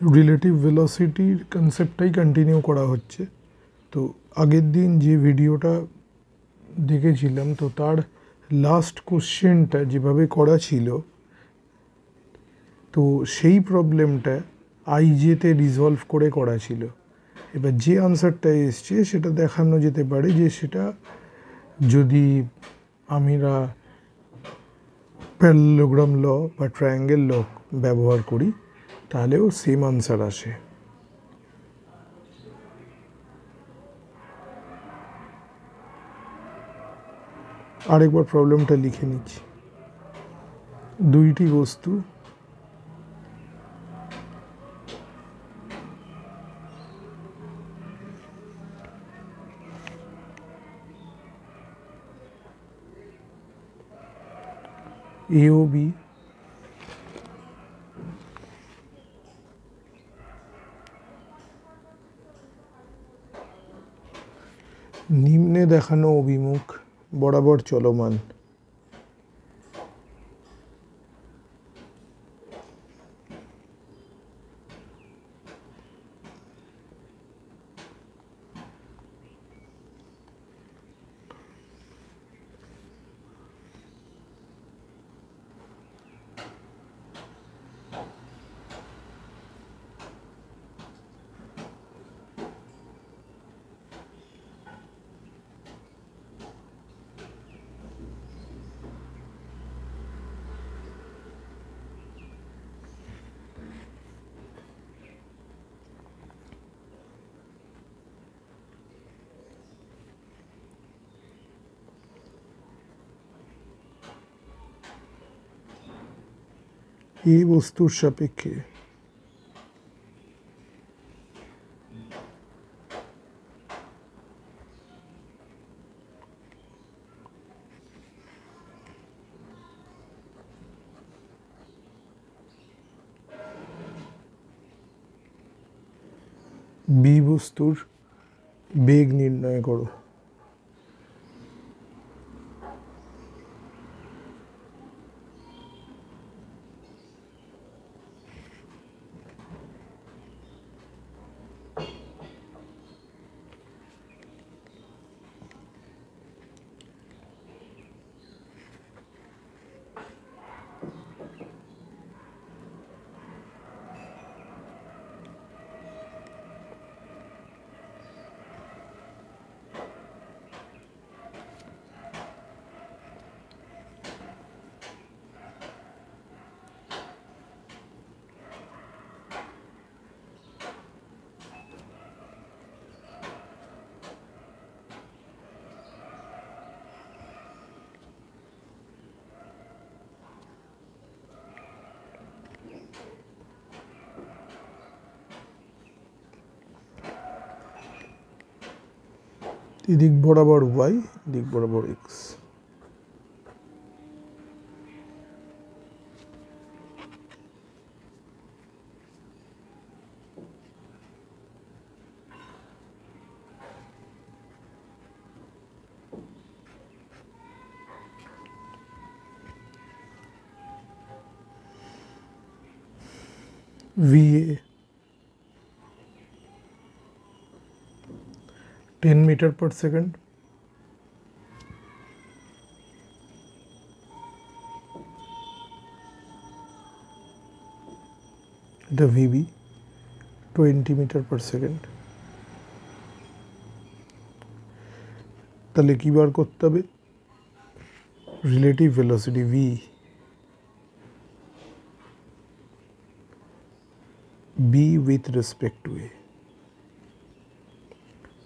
Relative ভেলোসিটির কনসেপ্টটাই continue করা হচ্ছে। তো আগের দিন যে ভিডিওটা দেখেছিলাম, তো তার লাস্ট কোশ্চেনটা যেভাবে করা ছিল, তো সেই প্রবলেমটা আইজেতে রিজলভ করে করা ছিল। এবার যে আনসারটা এসছে সেটা দেখানো যেতে পারে যে সেটা যদি আমরা প্যারালেলোগ্রাম ল বা ট্রায়াঙ্গেল ল ব্যবহার করি তাহলেও সেম আনসার আসে। আরেকবার প্রবলেমটা লিখে নিচ্ছি। দুইটি বস্তু এ ও বি নিম্নে দেখানো অভিমুখ বরাবর চলমান। এই বস্তুর সাপেক্ষে বি বস্তুর বেগ নির্ণয় করো। দিক বরাবর ওয়াই, দিক বরাবর X. VA 10 metre per second, এটা VB 20 মিটার পার সেকেন্ড। তাহলে কি বার করতে হবে? Relative velocity V B with respect to A।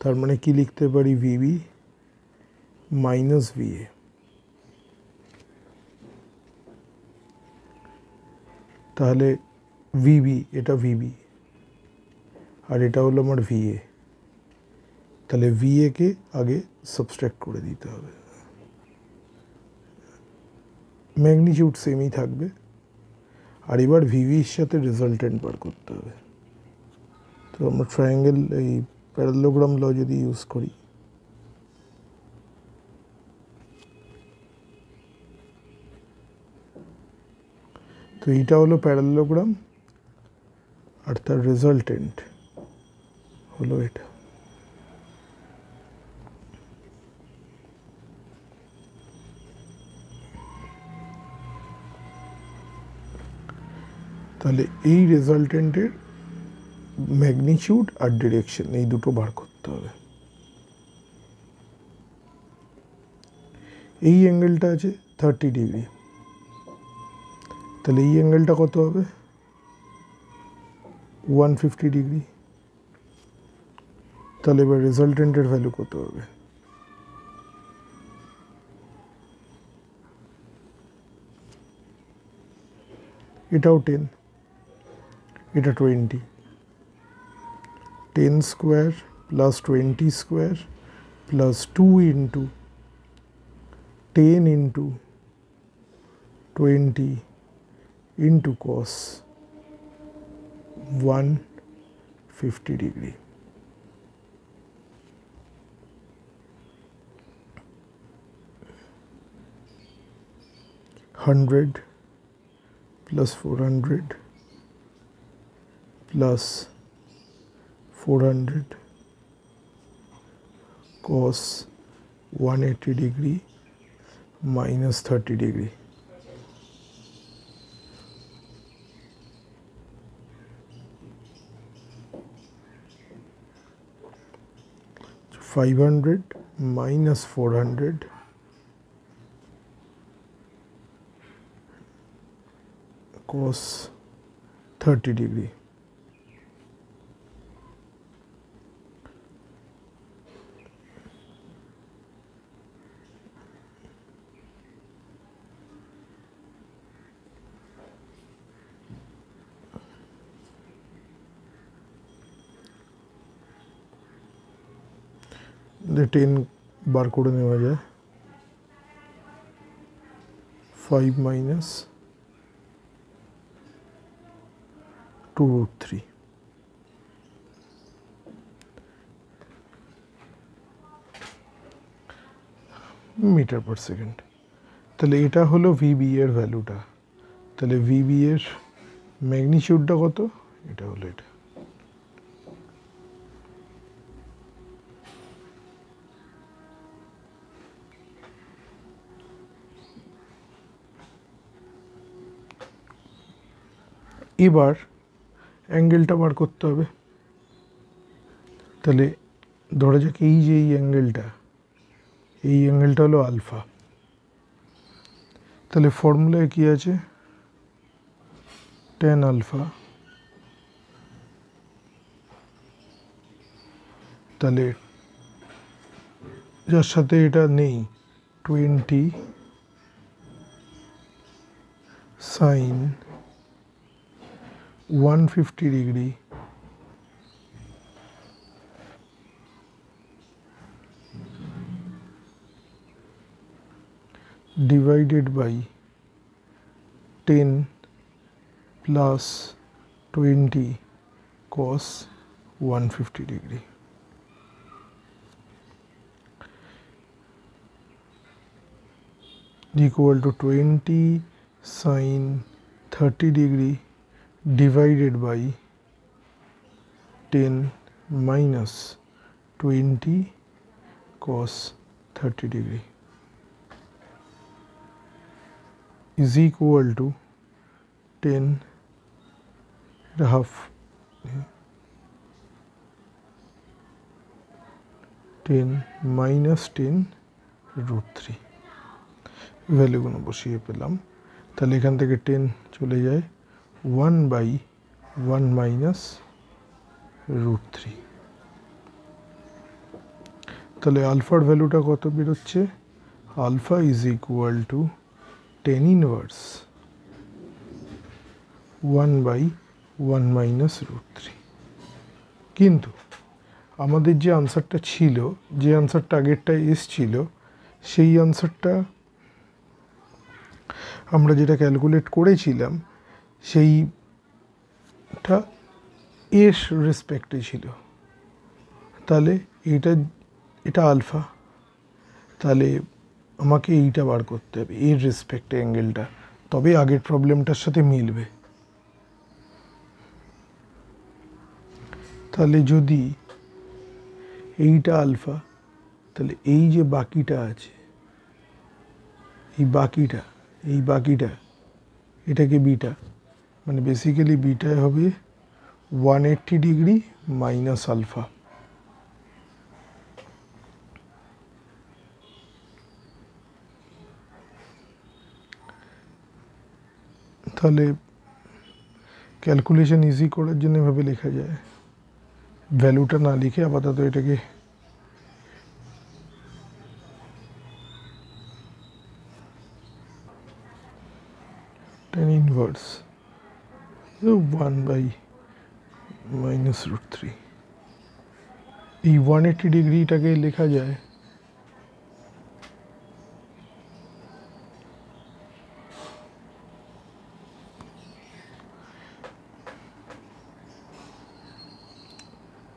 তার মানে কি লিখতে পারি? VB minus VA। তাহলে VB এটা VB আর এটা হলো আমার VA। তাহলে VA কে আগে সাবস্ট্রাক্ট করে দিতে হবে। ম্যাগনিটিউড সেমই থাকবে। আর এবার VBর সাথে রেজাল্টেন্ট বার করতে হবে। তো আমরা ট্রায়াঙ্গেল এই প্যারালেলোগ্রাম ল যদি ইউজ করি, তো এইটা হলো প্যারালেলোগ্রাম আর আর তার রেজাল্টেন্ট হলো এটা। তাহলে এই রেজাল্টেন্টের ম্যাগনিটিউড আর ডিরেকশন এই দুটো বার করতে হবে। এই অ্যাঙ্গেলটা আছে 30 ডিগ্রি, তাহলে এই অ্যাঙ্গেলটা কত হবে 150 ডিগ্রি। তাহলে এবার রেজাল্টেন্টের ভ্যালু কত হবে, এটাও 10, এটা 20, 10 square plus 20 square plus 2 into 10 into 20 into cos 150 degree. $100 plus 400 plus 400 cos 180 degree minus 30 degree. So 500 minus 400 cos 30 degree. The 10 বার করে নেওয়া যায়, 5 minus 2√3 মিটার পার সেকেন্ড। তাহলে এটা হলো ভিবি এর ভ্যালুটা। তাহলে ভিবি এর ম্যাগনিটিউডটা কত, এটা হলো এটা। এবার অ্যাঙ্গেলটা বার করতে হবে। তাহলে ধরা যাক এই যে এই অ্যাঙ্গেলটা হলো আলফা। তাহলে ফর্মুলায় কি আছে, tan আলফা, তাহলে যার সাথে এটা নেই 20 sin 150 degree divided by 10 plus 20 cos 150 degree. Equal to 20 sin 30 degree divided by 10 minus 20 cos 30 degree is equal to 10 half 10 minus 10 √3 ভ্যালুগুলো বসিয়ে পেলাম। তাহলে এখান থেকে 10 চলে যায় 1/1 minus √3। তাহলে আলফার ভ্যালুটা কত বেরোচ্ছে, alpha is equal to 10 inverse 1/1 minus √3। কিন্তু আমাদের যে আনসারটা ছিল, যে আনসারটা আগেরটায় এসছিল, সেই আনসারটা আমরা যেটা ক্যালকুলেট করেছিলাম সেইটা এর রেসপেক্টে ছিল। তাহলে এটা আলফা, তাহলে আমাকে এইটা বার করতে হবে এর রেসপেক্টে অ্যাঙ্গেলটা, তবে আগের প্রবলেমটার সাথে মিলবে। তাহলে যদি এইটা আলফা, তাহলে এই যে বাকিটা আছে, এই বাকিটা এটাকে বিটা, মানে বেসিক্যালি বিটায় হবে 180 ডিগ্রি মাইনাস আলফা। তাহলে ক্যালকুলেশন ইজি করার জন্য এভাবে লেখা যায়, ভ্যালুটা না লিখে আপাতত এটাকে tan inverse 1/-√3। এই 180 ডিগ্রিটাকে লেখা যায়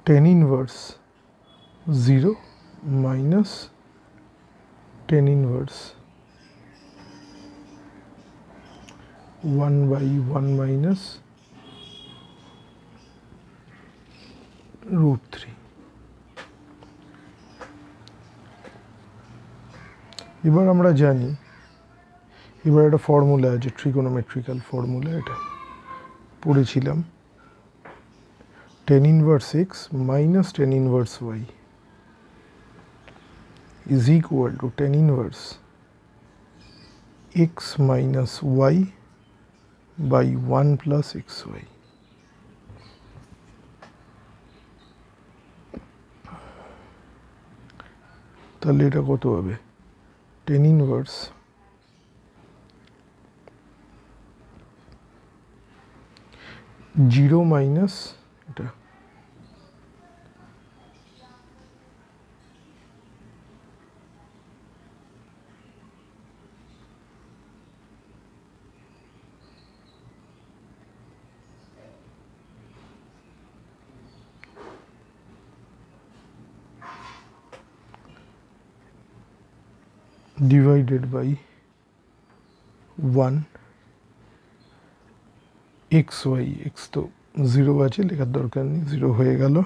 tan inverse 0 minus tan inverse 1/1 minus √3। এবার আমরা জানি, এবার একটা ফর্মুলা আছে, ট্রিগোনোমেট্রিক্যাল ফর্মুলা, এটা পড়েছিলাম, tan inverse x minus tan inverse y is equal to tan inverse x minus y by 1 plus xy। তাহলে এটা কত হবে? tan inverse জিরো মাইনাস এটা divided by 1 xy, x তো 0 আছে, লেখার দরকার নেই, 0 হয়ে গেল।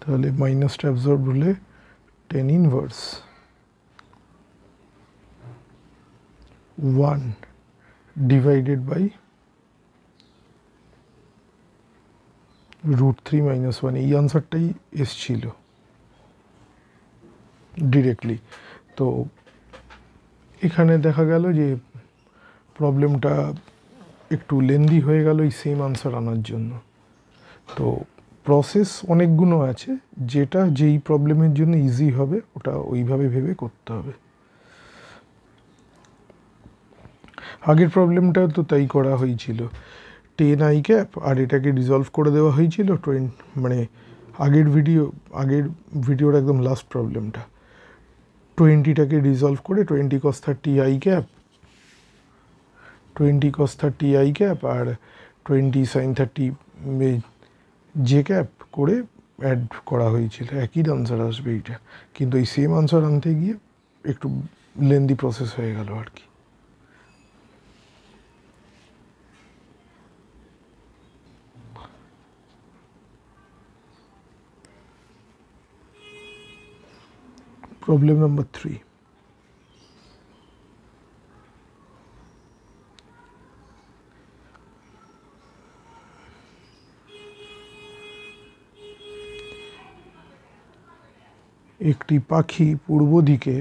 তাহলে মাইনাসটা অ্যাবজর্ব হলে tan inverse 1 divided by √3 minus 1, এই আনসারটাই এসছিল ডিরেক্টলি। তো এখানে দেখা গেল যে প্রবলেমটা একটু লেন্দি হয়ে গেল এই সেম আনসার আনার জন্য। তো প্রসেস অনেকগুলো আছে, যেটা যেই প্রবলেমের জন্য ইজি হবে ওটা ওইভাবে ভেবে করতে হবে। আগের প্রবলেমটা তো তাই করা হয়েছিল, 10 i ক্যাপ আর এটাকে রিজলভ করে দেওয়া হয়েছিল মানে আগের ভিডিওর একদম লাস্ট প্রবলেমটা 20টাকে রিজলভ করে 20 cos 30 i cap, 20 cos 30 i cap আর 20 sin 30 জে ক্যাপ করে অ্যাড করা হয়েছিল, একই আনসার আসবে এইটা, কিন্তু এই সেম আনসার আনতে গিয়ে একটু লেন্দি প্রসেস হয়ে গেল আর কি। Problem number 3. একটি পাখি পূর্ব দিকে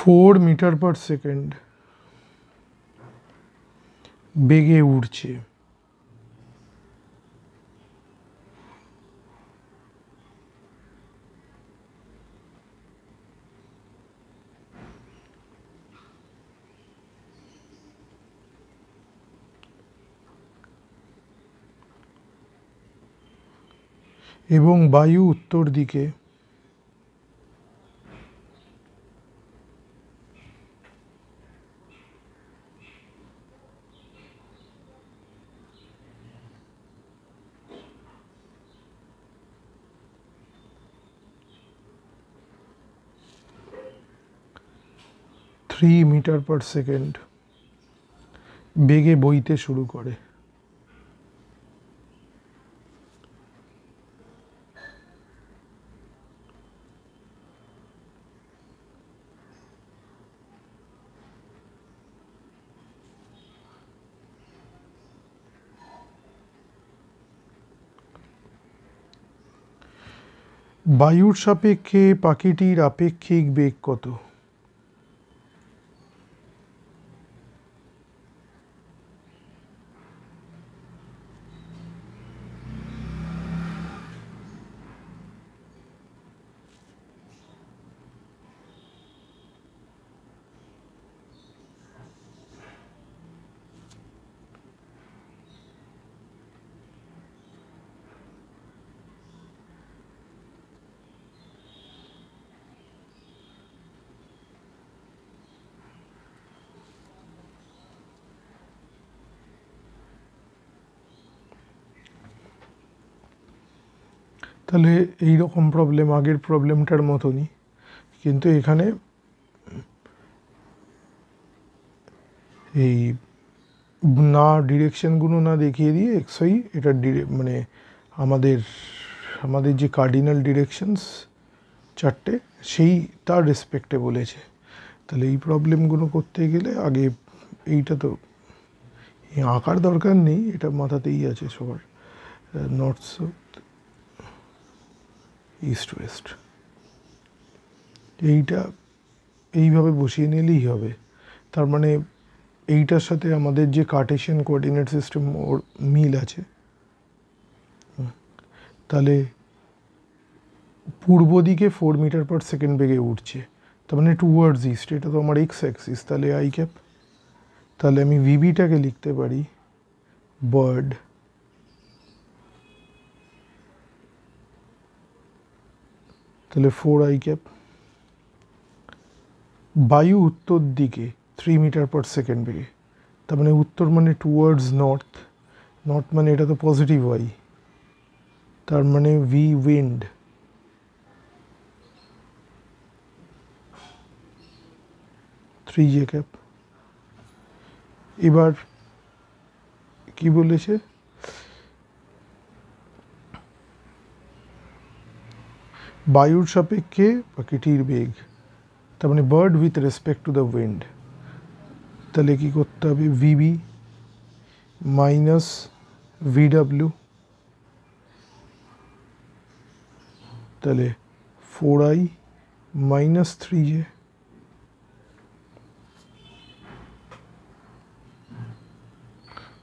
(4 মিটার/সেকেন্ড) বেগে উড়ছে। এবং বায়ু উত্তর দিকে 3 মিটার পার সেকেন্ড বেগে বইতে শুরু করে। বায়ুর সাপেক্ষে পাখিটির আপেক্ষিক বেগ কত? তাহলে এই রকম প্রবলেম আগের প্রবলেমটার মতনই, কিন্তু এখানে এই না ডিরেকশনগুলো না দেখিয়ে দিয়ে এক্সওয়াই এটা মানে আমাদের যে কার্ডিনাল ডিরেকশনস চারটে সেই তার রেসপেক্টে বলেছে। তাহলে এই প্রবলেমগুলো করতে গেলে আগে এইটা তো আঁকার দরকার নেই, এটা মাথাতেই আছে সবার, নর্থ সাউথ ইস্ট ওয়েস্ট, এইটা এইভাবে বসিয়ে নিলেই হবে। তার মানে এইটার সাথে আমাদের যে কার্টেশিয়ান কোঅর্ডিনেট সিস্টেম ওর মিল আছে। তাহলে পূর্ব দিকে 4 মিটার পার সেকেন্ড বেগে উঠছে, তার মানে টুয়ার্ডস ইস্ট, এটা তো আমার এক্স অ্যাক্সিস, তাহলে আই ক্যাপ। তাহলে আমি ভিবিটাকে লিখতে পারি বার্ড তাহলে 4 আই ক্যাপ। বায়ু উত্তর দিকে 3 মিটার পার সেকেন্ড বেগে, তার মানে উত্তর মানে টুয়ার্ডস নর্থ, নর্থ মানে এটা তো পজিটিভ ওয়াই, তার মানে V wind, three J cap. এবার কি বলেছে, বায়ুর সাপেক্ষে পাখিটির বেগ, তার মানে bird with respect to the wind. তাহলে কি করতে হবে, ভিবি মাইনাস ভিডাব্লিউ, তাহলে 4i মাইনাস 3j,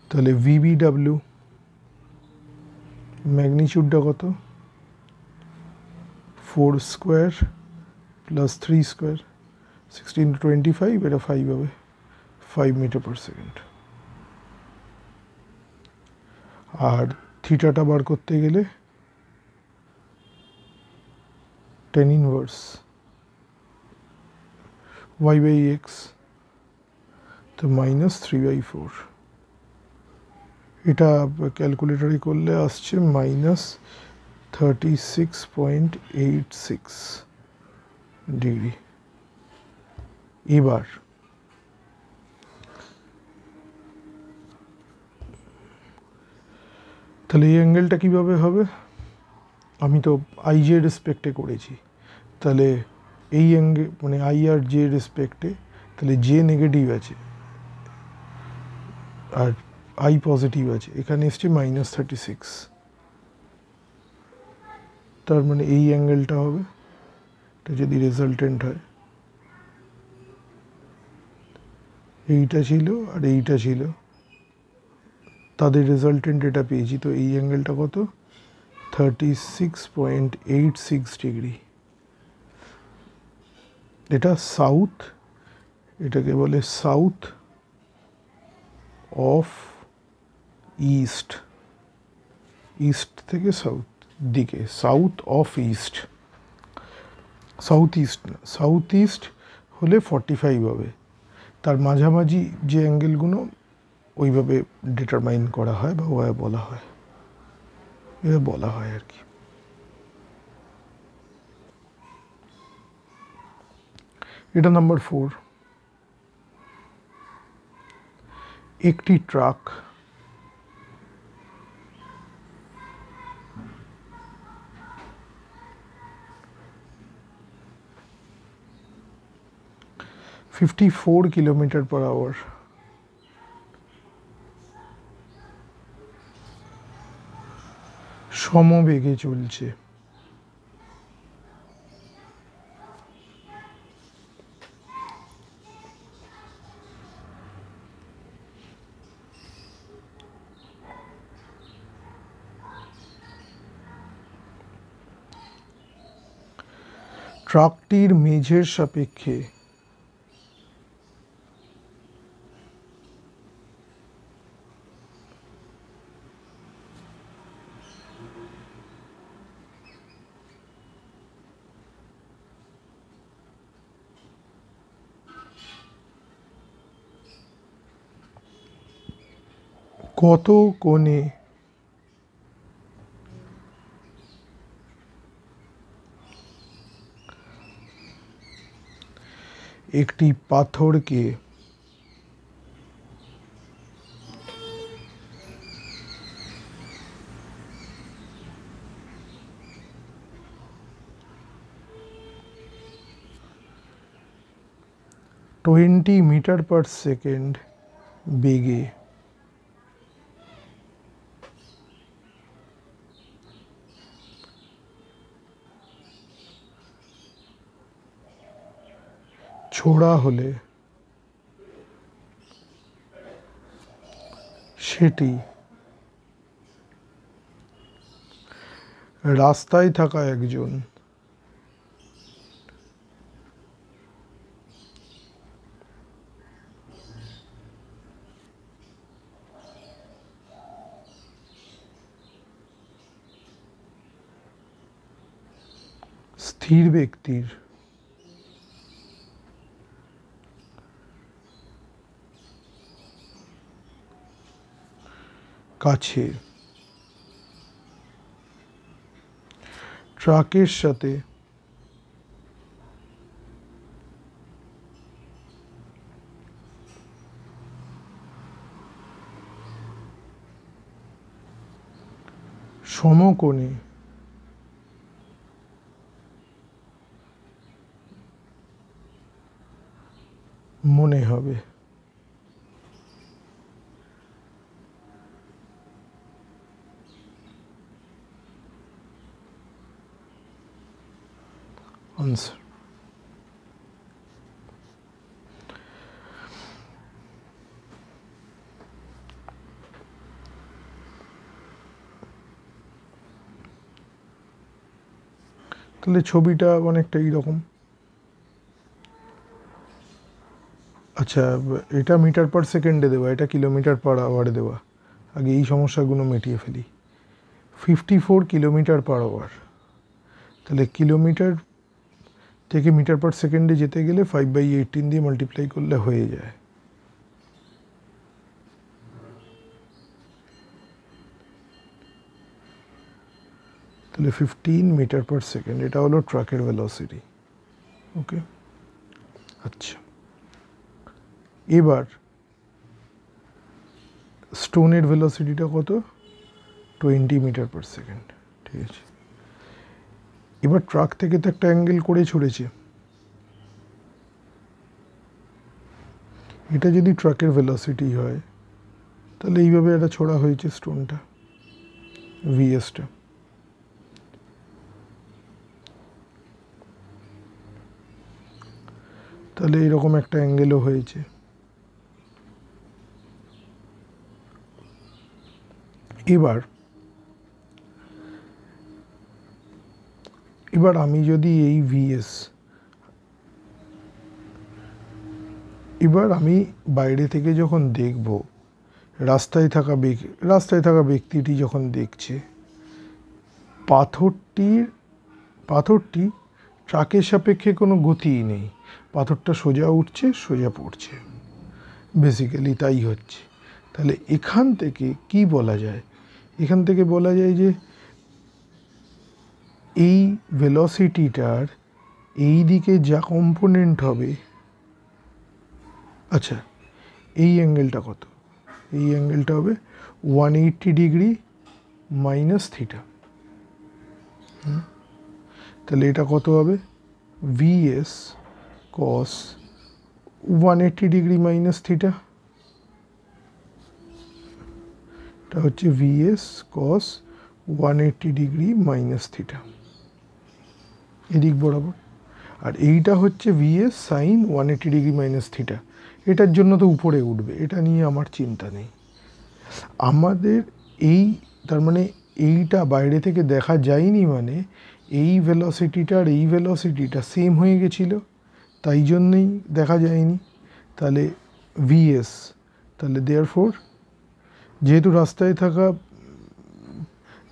তাহলে ভিবিডাব্লিউ ম্যাগনিচিউডটা কত, 4 স্কোয়ার প্লাস 3 স্কোয়ার, 16 to 25, এটা 5 হবে, 5 মিটার পার সেকেন্ড। আর থিটাটা বার করতে গেলে tan inverse y by X, তো মাইনাস 3/4, এটা ক্যালকুলেটরে করলে আসছে মাইনাস 36.86 ডিগ্রি। এবার তাহলে এই অ্যাঙ্গেলটা কীভাবে হবে, আমি তো আই জে রেসপেক্টে করেছি, তাহলে এই অ্যাঙ্গেল মানে আই আর জে রেসপেক্টে, তাহলে জে নেগেটিভ আছে আর আই পজিটিভ আছে, এখানে এসছে মাইনাস 36, তার মানে এই অ্যাঙ্গেলটা হবে, এটা যদি রেজাল্টেন্ট হয়, এইটা ছিল আর এইটা ছিল, তাদের রেজাল্টেন্ট এটা পেয়েছি, তো এই অ্যাঙ্গেলটা কত, 36.86 ডিগ্রি। এটা সাউথ, এটাকে বলে সাউথ অফ ইস্ট, ইস্ট থেকে সাউথ দিকে, south of east, south east না, সাউথ ইস্ট হলে 45 হবে, তার মাঝামাঝি যে অ্যাঙ্গেলগুলো ওইভাবে ডিটারমাইন করা হয় বা ওভাবে বলা হয়, এভাবে বলা হয় আর কি। এটা নাম্বার 4। একটি ট্রাক (54 কিলোমিটার/আওয়ার) সমবেগে চলছে। ট্রাকটির মেঝের সাপেক্ষে কত কোণে একটি পাথরকে (20 মিটার/সেকেন্ড) বেগে ছোড়া হলে সেটি রাস্তায় থাকা একজন স্থির ব্যক্তির কাছে ট্রাকের সাথে সমকোণে মনে হবে। আনসার তাহলে ছবিটা অনেকটা এইরকম। আচ্ছা, এটা মিটার/সেকেন্ডে দেওয়া, এটা কিলোমিটার/আওয়ারে দেওয়া। আগে এই সমস্যাগুলো মিটিয়ে ফেলি। 54 কিলোমিটার/আওয়ার, তাহলে কিলোমিটার থেকে মিটার/সেকেন্ডে যেতে গেলে 5/18 দিয়ে মাল্টিপ্লাই করলে হয়ে যায়। তাহলে 15 মিটার/সেকেন্ড, এটা হলো ট্রাকের ভেলোসিটি। ওকে, আচ্ছা, এবার স্টোনের ভেলোসিটিটা কত? 20 মিটার/সেকেন্ড। ঠিক আছে, এবার ট্রাক থেকে তো একটা অ্যাঙ্গেল করে ছুড়েছে। এটা যদি ট্রাকের ভেলোসিটি হয়, তাহলে এইভাবে একটা ছোড়া হয়েছে স্টোনটা, ভিএসটা। তাহলে এরকম একটা অ্যাঙ্গেলও হয়েছে। এবার আমি যদি এই ভিএস, এবার আমি বাইরে থেকে যখন দেখব, রাস্তায় থাকা ব্যক্তিটি যখন দেখছে পাথরটি ট্রাকের সাপেক্ষে কোনো গতিই নেই, পাথরটা সোজা উঠছে সোজা পড়ছে, বেসিক্যালি তাই হচ্ছে। তাহলে এখান থেকে কি বলা যায়? এখান থেকে বলা যায় যে এই ভেলোসিটিটার এই দিকে যা কম্পোনেন্ট হবে, আচ্ছা এই অ্যাঙ্গেলটা কত? এই অ্যাঙ্গেলটা হবে 180 ডিগ্রি মাইনাস থিটা। তাহলে এটা কত হবে? VS cos 180 degree minus theta, এটা হচ্ছে VS cos 180 degree minus theta এদিক বরাবর। আর এইটা হচ্ছে VS sine 180 degree minus theta. এটার জন্য তো উপরে উঠবে, এটা নিয়ে আমার চিন্তা নেই। আমাদের এই তার মানে এইটা বাইরে থেকে দেখা যায়নি, মানে এই ভেলোসিটিটা আর এই ভেলোসিটিটা সেম হয়ে গেছিল, তাই জন্যই দেখা যায়নি। তাহলে ভিএস, তাহলে দেয়ারফোর যেহেতু রাস্তায় থাকা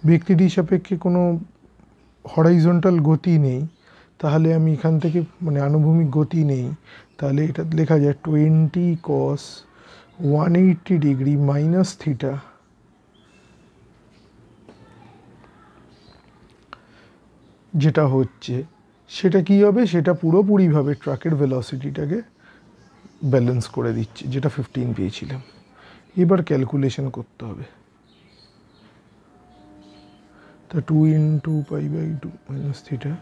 ব্যক্তিটির সাপেক্ষে কোনো হরাইজন্টাল গতি নেই, তাহলে আমি এখান থেকে মানে আনুভূমিক গতি নেই, তাহলে এটা লেখা যায় 20 cos 180 ডিগ্রি মাইনাস থিটা যেটা হচ্ছে সেটা কি হবে, সেটা পুরোপুরিভাবে ট্রাকের ভেলোসিটিটাকে ব্যালেন্স করে দিচ্ছে, যেটা 15 পেয়েছিলাম। এবার ক্যালকুলেশন করতে হবে। তা 2 × π/2 মাইনাস থিটা,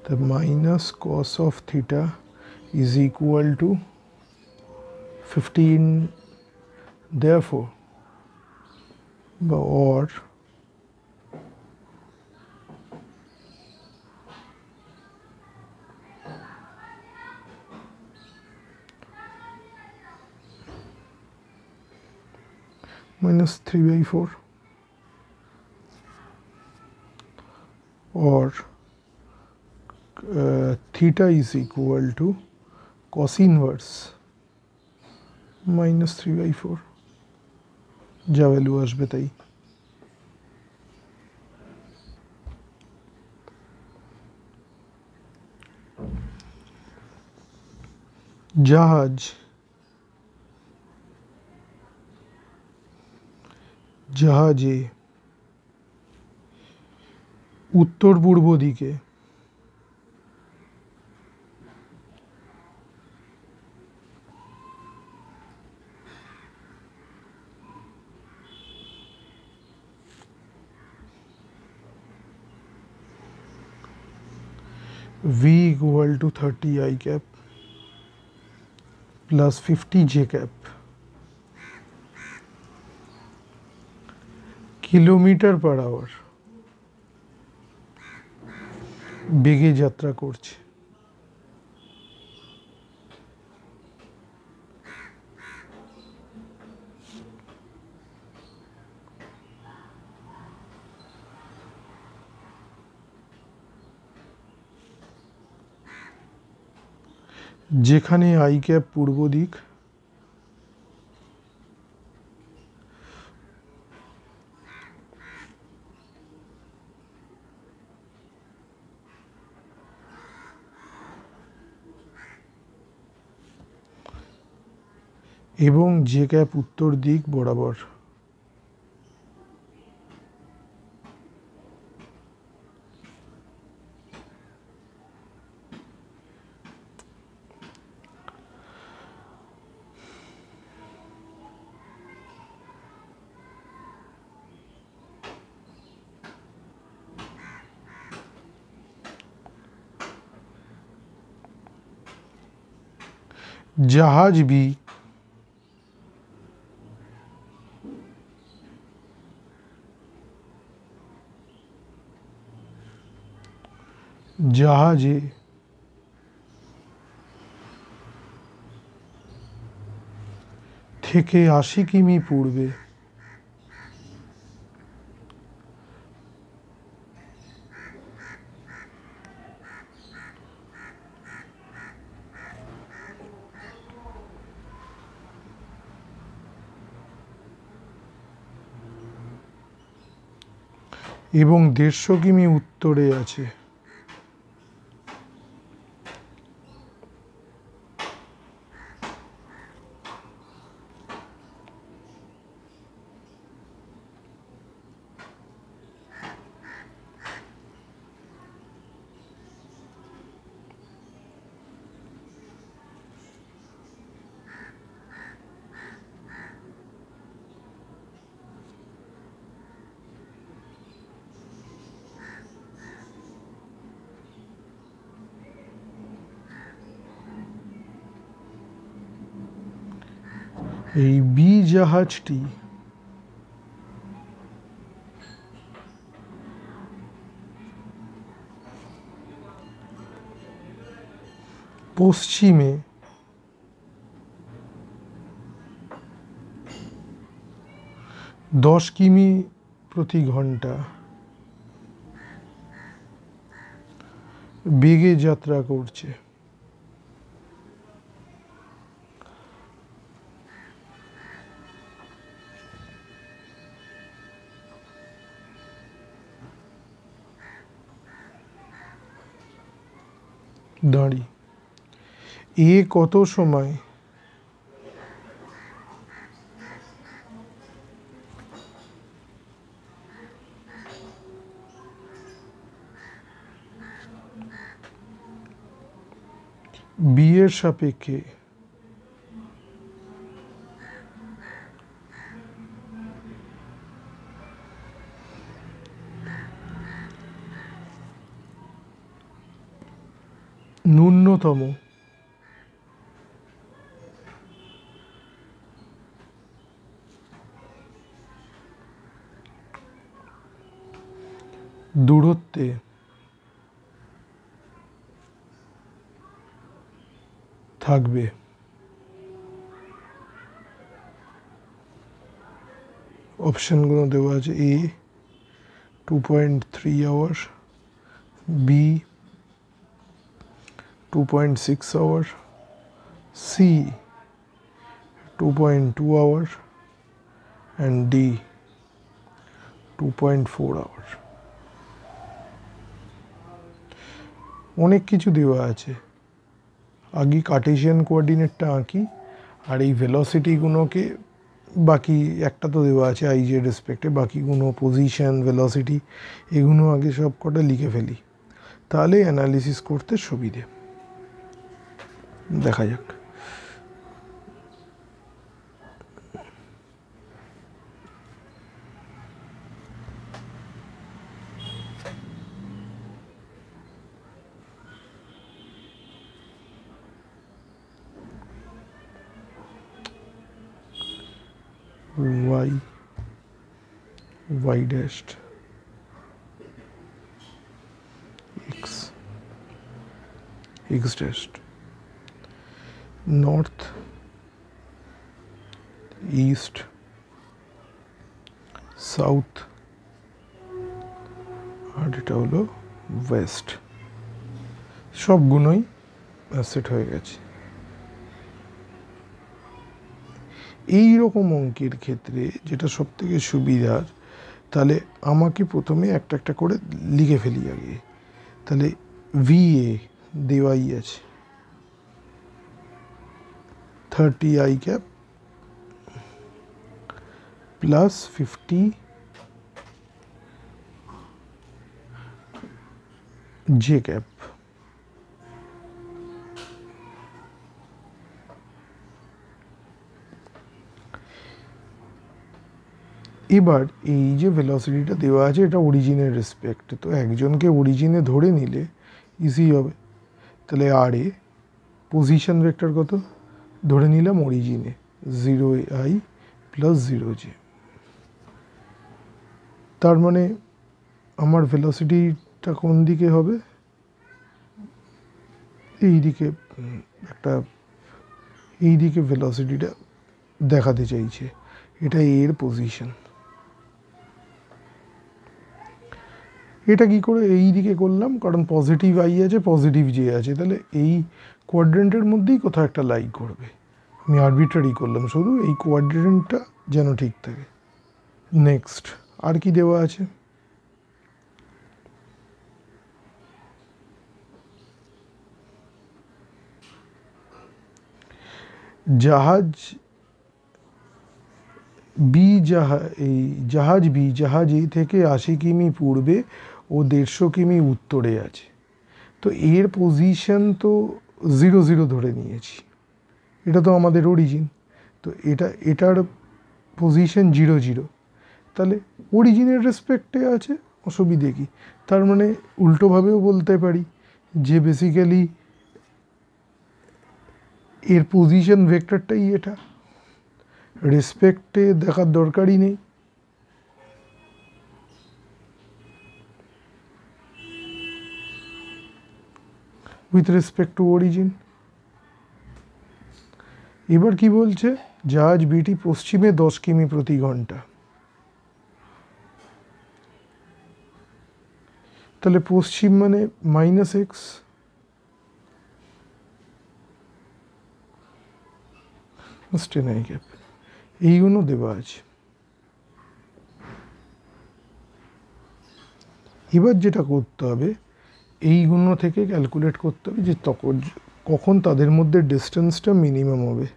তা minus cos of theta is equal two 15, therefore or minus 3/4 or theta is equal to cos inverse minus 3/4, যা ভ্যালু আসবে তাই। জাহাজে উত্তর পূর্ব দিকে v equal to 30 I cap plus 50 j cap kilometre per hour বেগে যাত্রা করছে। যেখানে আই ক্যাপ পূর্ব দিক এবং জে ক্যাপ উত্তর দিক বরাবর। জাহাজ বি জাহাজে থেকে 80 কিমি পূর্বে এবং 150 কিমি উত্তরে আছে। এই বি জাহাজটি পশ্চিমে 10 কিমি প্রতি ঘন্টা বেগে যাত্রা করছে। দাঁড়ি এ কত সময় বি এর সাপেক্ষে ন্যূনতম দূরত্বে থাকবে। অপশনগুলো দেওয়া আছে A 2.3 hour, B 2.6 hour, C 2.2 hour and D 2.4 hour. অনেক কিছু দেওয়া আছে। আগে কার্টেসিয়ান কোঅর্ডিনেটটা আঁকি, আর এই ভেলোসিটিগুলোকে বাকি একটা তো দেওয়া আছে আই জেড রেসপেক্টে, বাকিগুলো পজিশন ভেলোসিটি এগুলো আগে সব কটা লিখে ফেলি, তাহলে অ্যানালিসিস করতে সুবিধে। দেখা যাক। y dashed x dashed north east south আর এটা হলো ওয়েস্ট। সবগুলোই সেট হয়ে গেছে। এই রকম অঙ্কের ক্ষেত্রে যেটা সব থেকে সুবিধার, তাহলে আমাকে প্রথমে একটা একটা করে লিখে ফেলি আগে। তাহলে VA দেওয়াই আছে 30 I cap plus 50 J cap। এবার এই যে ভেলোসিটিটা দেওয়া আছে এটা অরিজিনের রেসপেক্ট, তো একজনকে অরিজিনে ধরে নিলে ইজি হবে। তাহলে আর এ পজিশন ভেক্টর কত ধরে নিলাম অরিজিনে 0I প্লাস 0J। তার মানে আমার ভেলোসিটিটা কোন দিকে হবে, এই দিকে একটা, এই দিকে ভেলোসিটিটা দেখাতে চাইছে, এটা এর পজিশন। এটা কি করে এই দিকে করলাম, কারণ পজিটিভ আই আছে পজিটিভ জে আছে, তাহলে এই কোয়াড্রেন্টের মধ্যেই কোথাও একটা লাই করবে। আমি আরবিট্রারি করলাম, শুধু এই কোয়াড্রেন্টটা যেন ঠিক থাকে। নেক্সট আর কি দেওয়া আছে, জাহাজ বি, জাহাজ বি জাহাজ এ থেকে 80 কিমি পূর্বে ও 150 কিমি উত্তরে আছে। তো এর পজিশন তো 0 ধরে নিয়েছি, এটা তো আমাদের অরিজিন, তো এটার পজিশন 0, তাহলে অরিজিনের রেসপেক্টে আছে, অসুবিধে কি? তার মানে উল্টোভাবেও বলতে পারি যে বেসিক্যালি এর পজিশন ভেক্টরটাই এটা, রেসপেক্টে দেখার দরকারই নেই। With respect two origin. এবার কি বলছে, জাহাজ বিটি পশ্চিমে 10 কিমি প্রতি ঘন্টা। তাহলে পশ্চিম মানে -x, এইগুলো দেওয়া আছে। এবার যেটা করতে হবে, এইগুলো থেকে ক্যালকুলেট করতে হবে যে কখন তাদের মধ্যে ডিস্টেন্সটা মিনিমাম হবে।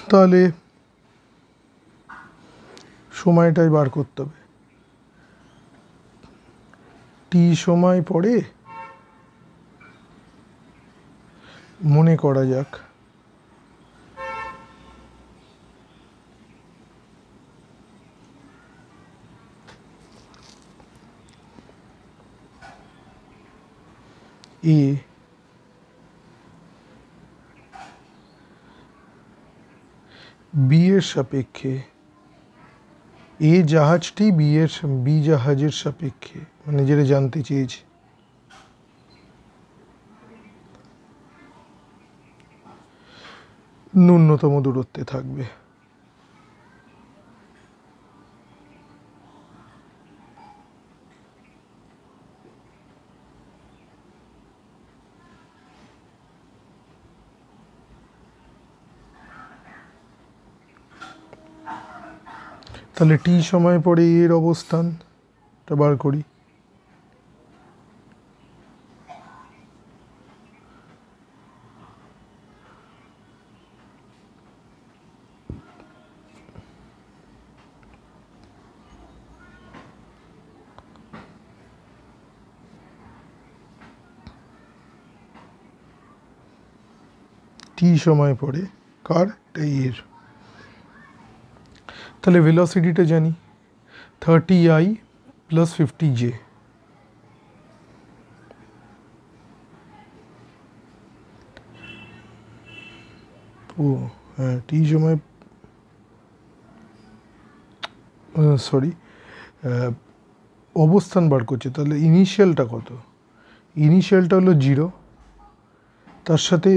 তাহলে সময়টাই বার করতে হবে। টি সময় পরে মনে করা যাক এ বি এর সাপেক্ষে, এ জাহাজটি বি জাহাজের সাপেক্ষে, মানে যেটা জানতে চেয়েছি, ন্যূনতম দূরত্বে থাকবে। তাহলে টি সময় পরে এর অবস্থানটা বার করি। টি সময় পরে কার, এর। তাহলে ভেলোসিটিটা জানি 30I + 50J। ও হ্যাঁ, টি সময়, সরি, অবস্থান বার করছে। তাহলে ইনিশিয়ালটা কত? ইনিশিয়ালটা হলো 0, তার সাথে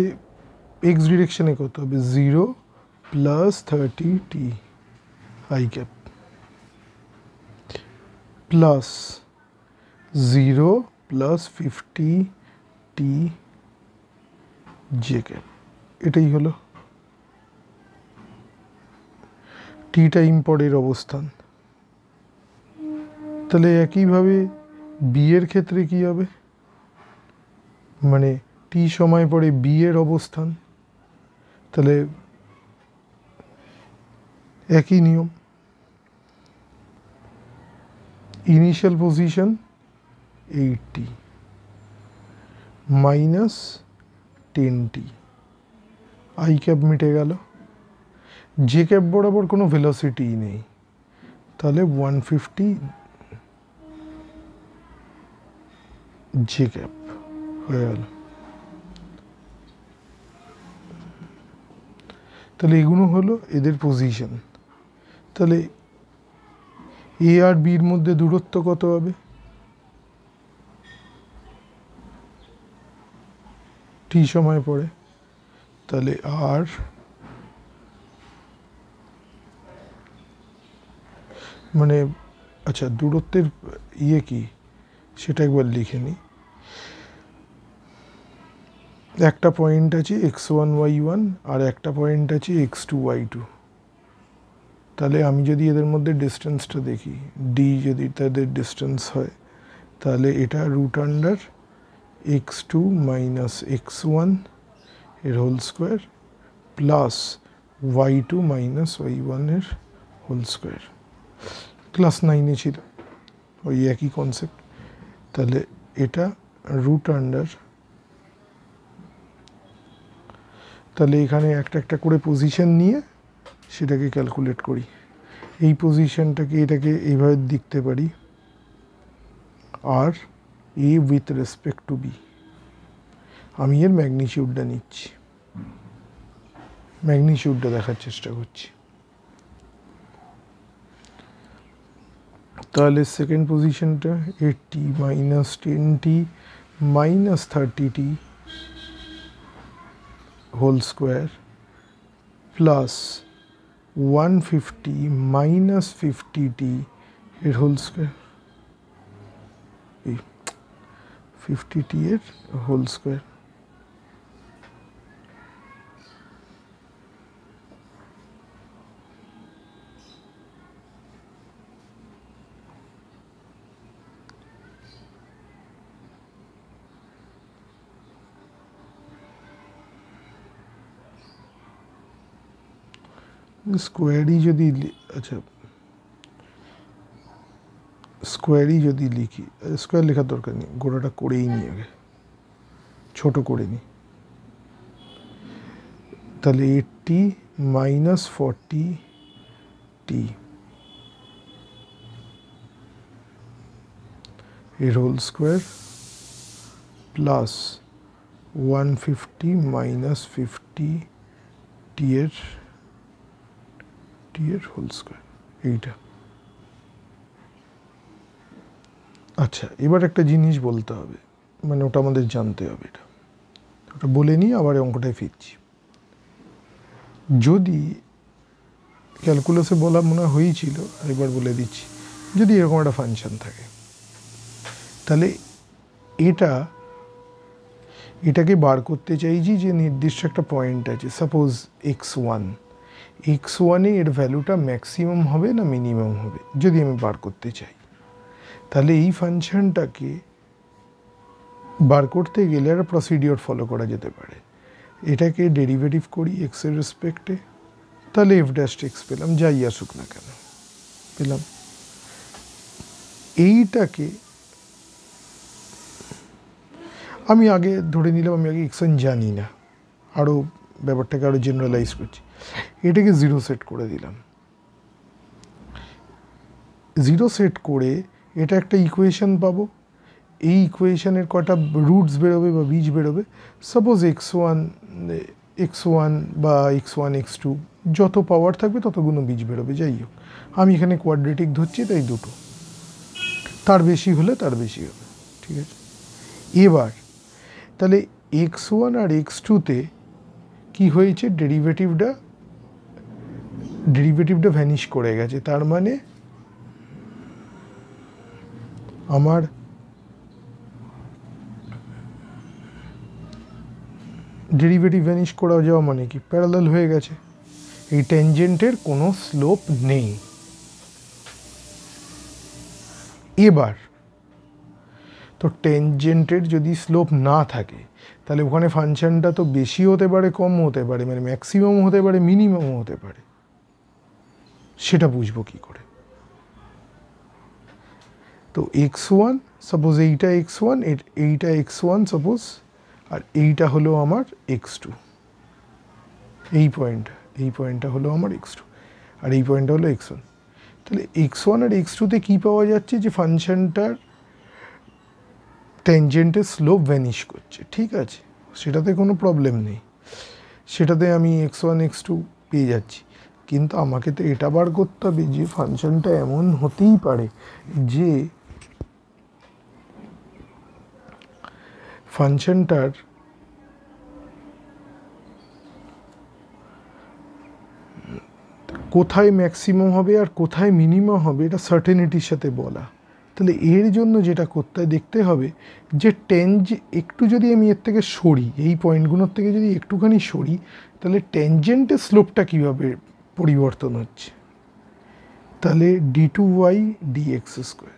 এক্স ডিরেকশানে কত হবে, 0 + 30T I cap plus 0 + 50T J cap. এটাই হলো টি টাইম পরের অবস্থান। তাহলে একইভাবে বি এর ক্ষেত্রে কি হবে, মানে টি সময় পরে বি এর অবস্থান। তাহলে একই নিয়ম, initial position 8T - 10T, I cap মিটে গেল। জে ক্যাপ বরাবর কোনো ভেলোসিটিই নেই, তাহলে 150 জে ক্যাপ হয়ে গেল। তাহলে এগুলো হলো এদের পজিশন। তাহলে এ আর বির মধ্যে দূরত্ব কত হবে, টি সময় পরে। তাহলে আর মানে আচ্ছা, দূরত্বের কি সেটা একবার লিখে নিই। একটা পয়েন্ট আছে x1 y1 আর একটা পয়েন্ট আছে x2 y2। তাহলে আমি যদি এদের মধ্যে ডিস্টেন্সটা দেখি, ডি যদি তাদের ডিস্টেন্স হয়, তাহলে এটা √x2 - x1 এর whole square plus y2 - y1 এর হোল স্কোয়ার। ক্লাস 9-এ ছিল ওই একই কনসেপ্ট। তাহলে এটা √, তাহলে এখানে একটা একটা করে পজিশন নিয়ে সেটাকে ক্যালকুলেট করি। এই পজিশনটাকে, এটাকে এইভাবে দেখতে পারি, R A with respect to B. আমি এর ম্যাগনিটিউডটা নিচ্ছি, ম্যাগনিটিউডটা দেখার চেষ্টা করছি। তাহলে সেকেন্ড পজিশনটা 80 minus 10t minus 30t whole square plus 150 minus 50t এর হোল স্কোয়ার, 50t এর হোল স্কোয়ার। স্কোয়ারই যদি, আচ্ছা স্কোয়ারই যদি লিখি, স্কোয়ার লেখার দরকার নেই, গোড়াটা করেই নিই, আগে ছোট করে নিই। তাহলে 80 মাইনাস 40t এর whole square plus 150 minus 50t এর হোল স্কোয়ার, এইটা। আচ্ছা, এবার একটা জিনিস বলতে হবে, মানে ওটা আমাদের জানতে হবে, এটা ওটা বলে নিই, আবার অঙ্কটায় ফিরছি। যদি ক্যালকুলাসে বলা মনে হয়েছিল, এবার বলে দিচ্ছি, যদি এরকম একটা ফাংশন থাকে, তাহলে এটাকে বার করতে চাইছি যে নির্দিষ্ট একটা পয়েন্ট আছে, সাপোজ x1 এর ভ্যালুটা ম্যাক্সিমাম হবে না মিনিমাম হবে, যদি আমি বার করতে চাই, তাহলে এই ফাংশনটাকে বার করতে গেলে একটা প্রসিডিওর ফলো করা যেতে পারে। এটাকে ডেরিভেটিভ করি এক্স এর রেসপেক্টে, তাহলে এফ ড্যাশ এক্স পেলাম, যাই আসুক না কেন পেলাম। এইটাকে আমি আগে ধরে নিলাম, আমি আগে x1 জানি না, আরও ব্যাপারটাকে আরও জেনারেলাইজ করছি, এটাকে 0 সেট করে দিলাম। 0 সেট করে এটা একটা ইকুয়েশন পাবো, এই ইকুয়েশনের কটা রুটস বেরোবে বা বীজ বেরোবে, সাপোজ x1 বা x1 x2 যত পাওয়ার থাকবে ততগুলো বীজ বেরোবে, যাই হোক আমি এখানে কোয়াড্রেটিক ধরছি, তাই দুটো, তার বেশি হলে তার বেশি হবে, ঠিক আছে। এবার তাহলে x1 আর x2-তে কি হয়েছে, ডেরিভেটিভটা ভ্যানিশ করে গেছে, তার মানে আমার ডেরিভেটিভ ভ্যানিশ করা যাওয়া মানে কি, প্যারালাল হয়ে গেছে, এই ট্যানজেন্টের কোনো স্লোপ নেই। এবার তো ট্যানজেন্টের যদি স্লোপ না থাকে, তাহলে ওখানে ফাংশনটা তো বেশি হতে পারে, কম হতে পারে, মানে ম্যাক্সিমাম হতে পারে, মিনিমামও হতে পারে, সেটা বুঝবো কি করে। তো x1 সাপোজ এইটা x1, এইটা x1 সাপোজ, আর এইটা হলো আমার x2, এই পয়েন্টটা হলো আমার x2, আর এই পয়েন্টটা হলো x1। তাহলে x1 আর x2-তে কী পাওয়া যাচ্ছে, যে ফাংশনটার ট্যানজেন্টের স্লোপ ভ্যানিশ করছে, ঠিক আছে, সেটাতে কোনো প্রবলেম নেই, সেটাতে আমি x1 x2 পেয়ে যাচ্ছি। কিন্তু আমাকে তো এটা বার করতে হবে যে ফাংশনটা এমন হতেই পারে যে ফাংশনটার কোথায় ম্যাক্সিমাম হবে আর কোথায় মিনিমাম হবে, এটা সার্টেনিটির সাথে বলা। তাহলে এর জন্য যেটা করতে দেখতে হবে যে একটু যদি আমি এর থেকে সরি, এই পয়েন্টগুলোর থেকে যদি একটুখানি সরি, তাহলে ট্যানজেন্টের স্লোপটা কীভাবে পরিবর্তন হচ্ছে। তাহলে d2y dx স্কোয়ার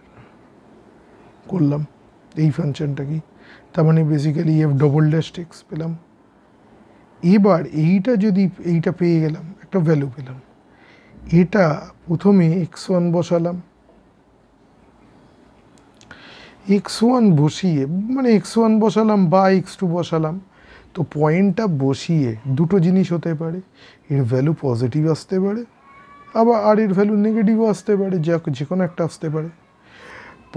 করলাম, এই ফাংশনটা কি, তার মানে basically F double dash x পেলাম। এবার এইটা পেয়ে গেলাম, একটা ভ্যালু পেলাম, এটা প্রথমে x1 বসালাম, x1 বসিয়ে, মানে x1 বসালাম বা x2 বসালাম, তো পয়েন্টটা বসিয়ে দুটো জিনিস হতে পারে, এর ভ্যালু পজিটিভ আসতে পারে, আবার আর এর ভ্যালু নেগেটিভও আসতে পারে, যে কোনো একটা আসতে পারে।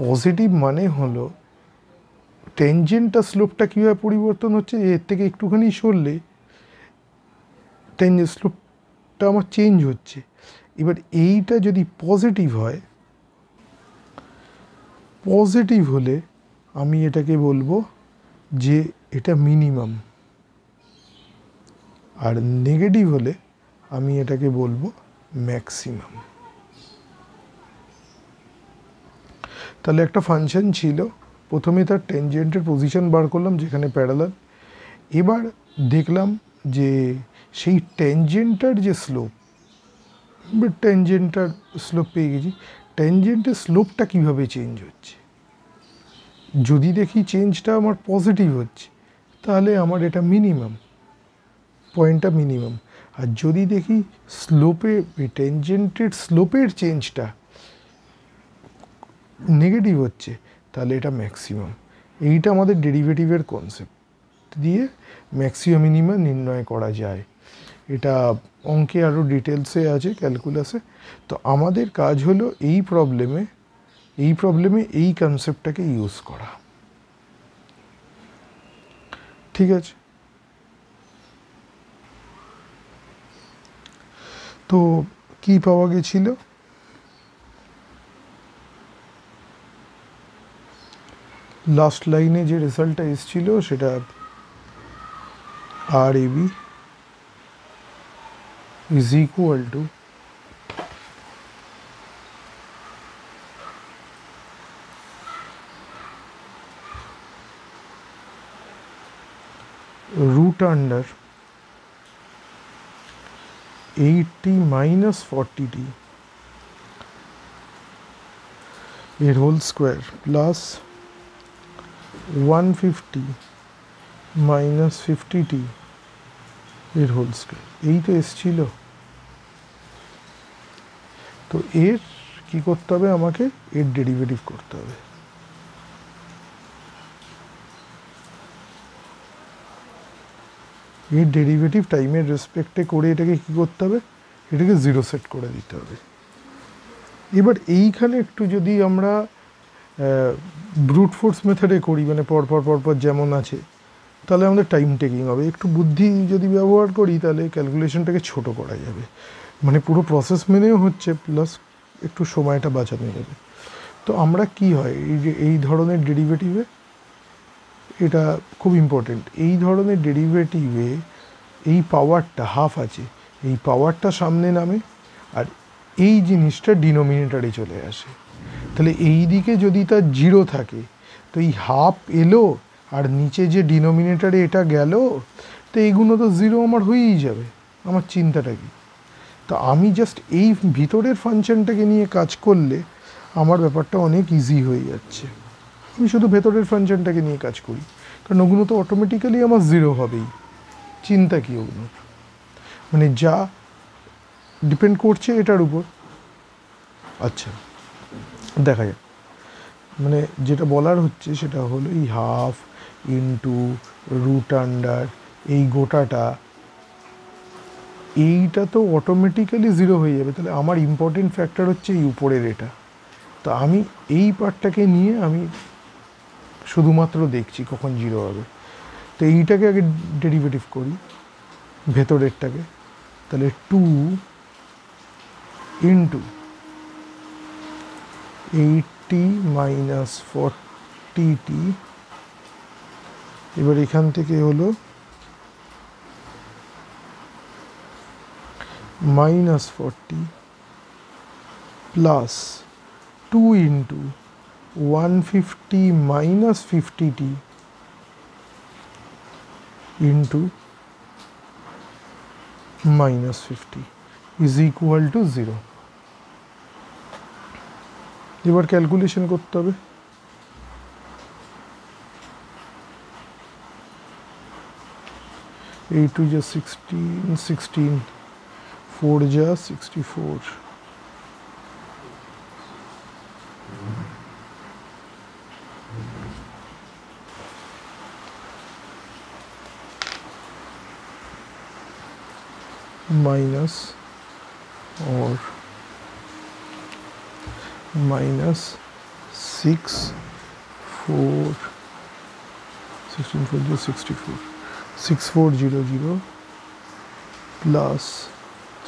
পজিটিভ মানে হলো টেনজেন্টটা স্লোপটা কীভাবে পরিবর্তন হচ্ছে, এর থেকে একটুখানি সরলে টেনজেন্ট স্লোপটা আমার চেঞ্জ হচ্ছে। এবার এইটা যদি পজিটিভ হয়, পজিটিভ হলে আমি এটাকে বলবো যে এটা মিনিমাম, আর নেগেটিভ হলে আমি এটাকে বলবো ম্যাক্সিমাম। তাহলে একটা ফাংশন ছিল, প্রথমে তার টেনজেন্টের পজিশন বার করলাম যেখানে প্যারালাল, এবার দেখলাম যে সেই টেনজেন্টার যে স্লোপ, টেনজেন্টার স্লোপ পেয়ে গেছি, টেনজেন্টের স্লোপটা কীভাবে চেঞ্জ হচ্ছে। যদি দেখি চেঞ্জটা আমার পজিটিভ হচ্ছে তাহলে আমার এটা মিনিমাম, পয়েন্টটা মিনিমাম। আর যদি দেখি স্লোপে টেনজেন্টের স্লোপের চেঞ্জটা নেগেটিভ হচ্ছে তাহলে এটা ম্যাক্সিমাম। এইটা আমাদের ডেরিভেটিভের কনসেপ্ট দিয়ে ম্যাক্সিমাম মিনিমাম নির্ণয় করা যায়। এটা অঙ্কে আরও ডিটেলসে আছে, ক্যালকুলাসে। তো আমাদের কাজ হলো এই প্রবলেমে এই কনসেপ্টটাকে ইউজ করা। ঠিক আছে, তো কি পাওয়া গেছিল, লাস্ট লাইনে যে রেজাল্টটা এসেছিল সেটা R A B is equal to root under 80 minus 40t এর whole square plus 150 minus 50t এর হোল স্কোয়ার। এই তো এসছিল। তো এর কি করতে হবে, আমাকে এর ডেরিভেটিভ করতে হবে। এর ডেরিভেটিভ টাইমের রেসপেক্টে করে এটাকে কি করতে হবে, এটাকে জিরো সেট করে দিতে হবে। এবার এইখানে একটু যদি আমরা ব্রুট ফোর্স মেথডে করি, মানে পরপর যেমন আছে, তাহলে আমাদের টাইম টেকিং হবে। একটু বুদ্ধি যদি ব্যবহার করি তাহলে ক্যালকুলেশনটাকে ছোট করা যাবে, মানে পুরো প্রসেস মেনেও হচ্ছে, প্লাস একটু সময়টা বাঁচানো যাবে। তো আমরা কি হয়, এই যে এই ধরনের ডেরিভেটিভে, এটা খুব ইম্পর্টেন্ট, এই ধরনের ডেরিভেটিভে এই পাওয়ারটা হাফ আছে, এই পাওয়ারটা সামনে নামে আর এই জিনিসটা ডিনোমিনেটরে চলে আসে। তাহলে এই দিকে যদি তার জিরো থাকে তো এই হাফ এলো আর নিচে যে ডিনোমিনেটরে এটা গেল, তো এইগুলো তো জিরো আমার হয়েই যাবে। আমার চিন্তাটা কি, তো আমি জাস্ট এই ভিতরের ফাংশনটাকে নিয়ে কাজ করলে আমার ব্যাপারটা অনেক ইজি হয়ে যাচ্ছে। আমি শুধু ভেতরের ফাংশনটাকে নিয়ে কাজ করি, কারণ ওগুলো তো অটোমেটিক্যালি আমার জিরো হবেই। চিন্তা কি ওগুলো, মানে যা ডিপেন্ড করছে এটার উপর। আচ্ছা দেখা যাক, মানে যেটা বলার হচ্ছে সেটা হলো এই হাফ ইন্টু রুট আন্ডার এই গোটাটা, এইটা তো অটোমেটিক্যালি জিরো হয়ে যাবে। তাহলে আমার ইম্পর্টেন্ট ফ্যাক্টর হচ্ছে এই উপরের এটা। তো আমি এই পার্টটাকে নিয়ে আমি শুধুমাত্র দেখছি কখন জিরো হবে। তো এইটাকে আগে ডেরিভেটিভ করি ভেতরেরটাকে, তাহলে 2 ইন্টু 80 মাইনাস 40t, এবার এখান থেকে হলো minus 40 plus 2 into 150 minus 50t into minus 50 is equal two 0। এবার ক্যালকুলেশন করতে হবে। এই 2 যা 16, 4 যা 64, माइनस और -6, 4, 16 4 64, 6400 plus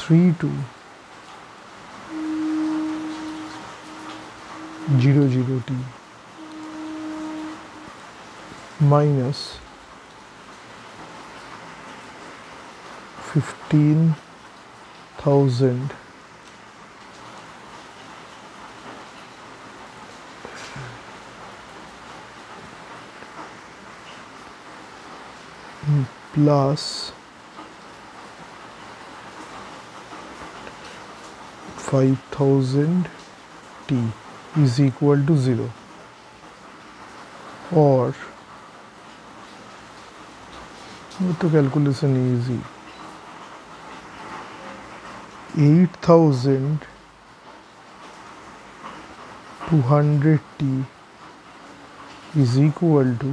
3200t minus 15,000 plus 5,000 t is equal to 0, or तो calculation easy, 8,200t is equal to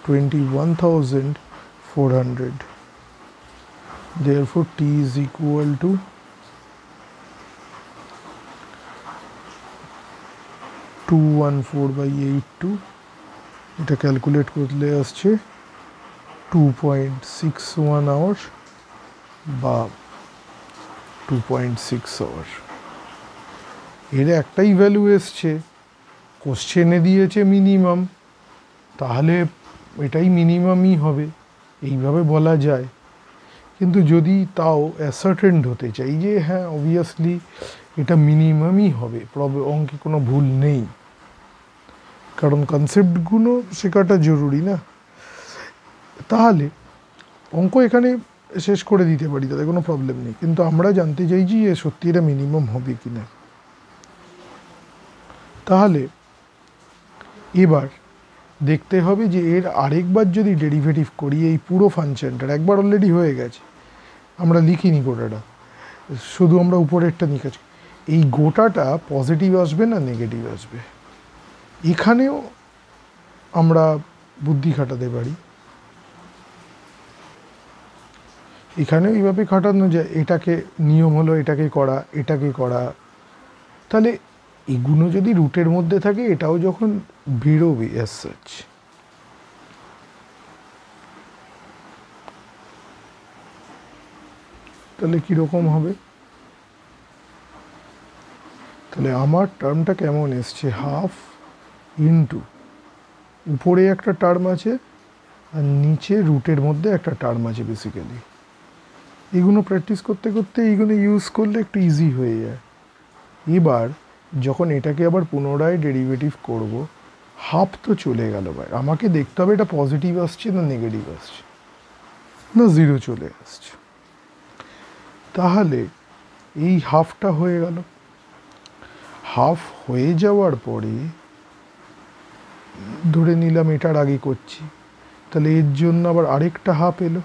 21,400. Therefore, t is equal to 214/82. এটা calculate করলে আসছে 2.61 আওয়ার বা 2.6 আওয়ার। এর একটাই ভ্যালু এসছে, কোশ্চেনে দিয়েছে মিনিমাম, তাহলে এটাই মিনিমামই হবে, এইভাবে বলা যায়। কিন্তু যদি তাও অ্যাসার্টেন্ড হতে চাই যে হ্যাঁ অবভিয়াসলি এটা মিনিমামই হবে, অঙ্কে কোনো ভুল নেই, কারণ কনসেপ্টগুলো শেখাটা জরুরি না, তাহলে অঙ্ক এখানে শেষ করে দিতে পারি, তাতে কোনো প্রবলেম নেই। কিন্তু আমরা জানতে চাইছি যে সত্যি এটা মিনিমাম হবে কি না। তাহলে এবার দেখতে হবে যে এর আরেকবার যদি ডেরিভেটিভ করি এই পুরো ফাংশনটার, একবার অলরেডি হয়ে গেছে, আমরা লিখিনি গোটাটা, শুধু আমরা উপরেরটা লিখেছি, এই গোটাটা পজিটিভ আসবে না নেগেটিভ আসবে, এখানেও আমরা বুদ্ধি খাটাতে পারি। এখানেও এইভাবে খাটানো যায়, এটাকে নিয়ম হলো এটাকে করা, এটাকে করা, তাহলে এগুলো যদি রুটের মধ্যে থাকে এটাও যখন বেরোবে অ্যাজ সাচ, তাহলে কীরকম হবে? তাহলে আমার টার্মটা কেমন এসছে, হাফ ইন্টু উপরে একটা টার্ম আছে আর নিচে রুটের মধ্যে একটা টার্ম আছে বেসিক্যালি। এগুলো প্র্যাকটিস করতে করতে এইগুলো ইউজ করলে একটু ইজি হয়ে যায়। এবার যখন এটাকে আবার পুনরায় ডেরিভেটিভ করব, হাফ তো চলে গেল ভাই, আমাকে দেখতে হবে এটা পজিটিভ আসছে না নেগেটিভ আসছে না জিরো চলে আসছে। তাহলে এই হাফটা হয়ে গেল, হাফ হয়ে যাওয়ার পরে ধরে নিলাম এটার আগে করছি, তাহলে এর জন্য আবার আরেকটা হাফ এলো,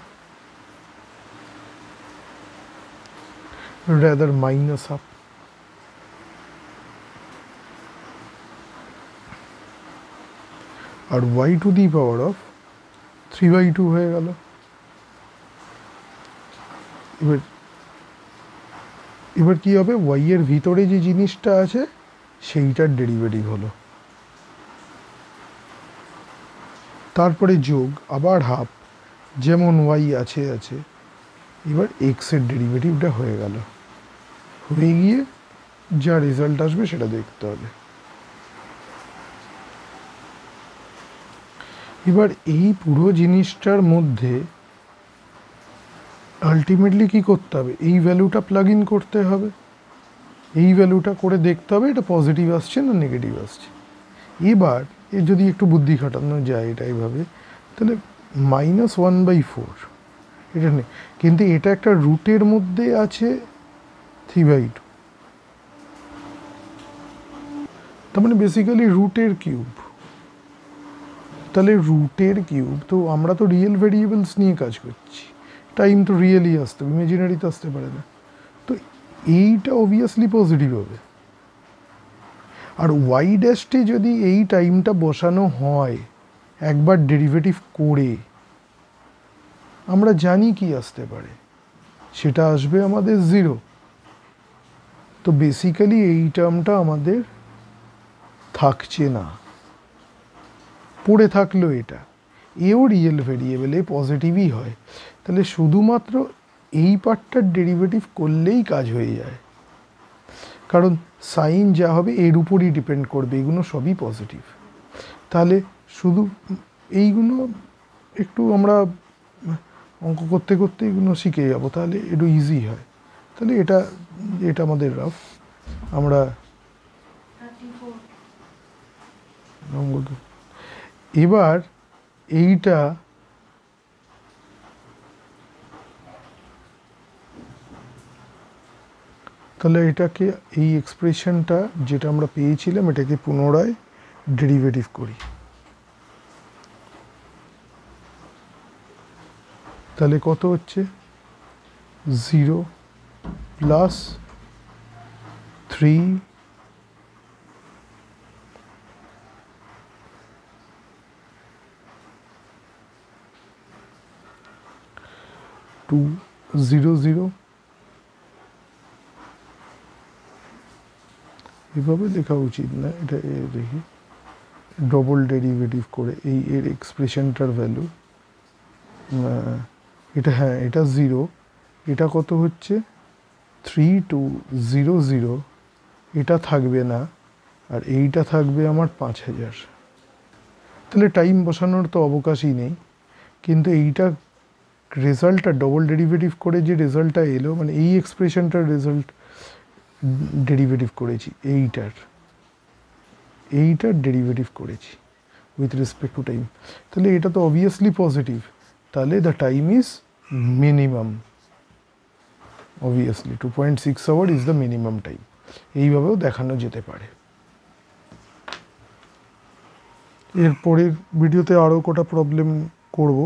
রাদার মাইনাস হাফ, আর y to the power of 3/2 হয়ে গেল। এবার কি হবে, y এর ভিতরে যে জিনিসটা আছে সেইটার ডেরিভেটিভ হলো, তারপরে যোগ আবার হাফ, যেমন y আছে, এবার x এর ডেরিভেটিভটা হয়ে গেল, হয়ে গিয়ে যা রেজাল্ট আসবে সেটা দেখতে হবে। এবার এই পুরো জিনিসটার মধ্যে আলটিমেটলি কি করতে হবে, এই ভ্যালুটা প্লাগ ইন করতে হবে, এই ভ্যালুটা করে দেখতে হবে এটা পজিটিভ আসছে না নেগেটিভ আসছে। এবার এর যদি একটু বুদ্ধি খাটানো যায় এটা এইভাবে, তাহলে -1/4 এটা নেই, কিন্তু এটা একটা রুটের মধ্যে আছে 3/2, তার মানে বেসিক্যালি রুটের কিউব। তাহলে রুটের কিউব, তো আমরা তো রিয়েল ভেরিয়েবলস নিয়ে কাজ করছি, টাইম তো রিয়েলি আসতে হবে, ইমাজিনারি তো আসতে পারে না, তো এইটা অবভিয়াসলি পজিটিভ হবে। আর ওয়াই ড্যাশে যদি এই টাইমটা বসানো হয় একবার ডেরিভেটিভ করে, আমরা জানি কি আসতে পারে, সেটা আসবে আমাদের 0। তো বেসিক্যালি এই টার্মটা আমাদের থাকছে না, পড়ে থাকলো এটা, এও রিয়েল ভেরিয়েবল, এ পজিটিভই হয়। তাহলে শুধুমাত্র এই পার্টটার ডেরিভেটিভ করলেই কাজ হয়ে যায়, কারণ সাইন যা হবে এর উপরই ডিপেন্ড করবে, এগুলো সবই পজিটিভ। তাহলে শুধু এইগুলো একটু আমরা অঙ্ক করতে করতে এগুলো শিখে যাব, তাহলে একটু ইজি হয়। তাহলে এটা আমাদের রাফ, আমরা এবার এইটা তাহলে এটাকে, এই এক্সপ্রেশনটা যেটা আমরা পেয়েছিলাম, এটাকে পুনরায় ডেরিভেটিভ করি। তাহলে কত হচ্ছে, 0 প্লাস 3 2 0 0, এভাবে লেখা উচিত না, এটা দেখি ডবল ডেরিভেটিভ করে এই এর এক্সপ্রেশনটার ভ্যালু, এটা হ্যাঁ এটা 0, এটা কত হচ্ছে 3 2 0 0, এটা থাকবে না, আর এইটা থাকবে আমার 5000। তাহলে টাইম বসানোর তো অবকাশই নেই, কিন্তু এইটা রেজাল্টটা ডবল ডেরিভেটিভ করে যে রেজাল্টটা এলো, মানে এই এক্সপ্রেশনটার রেজাল্ট ডেরিভেটিভ করেছি, এইটার ডেরিভেটিভ করেছি উইথ রেসপেক্ট টু টাইম। তাহলে এটা তো অবভিয়াসলি পজিটিভ, তাহলে the time is minimum, obviously 2.6 hour is the minimum time. এইভাবেও দেখানো যেতে পারে। এর পরের ভিডিওতে আরও কটা প্রবলেম করব।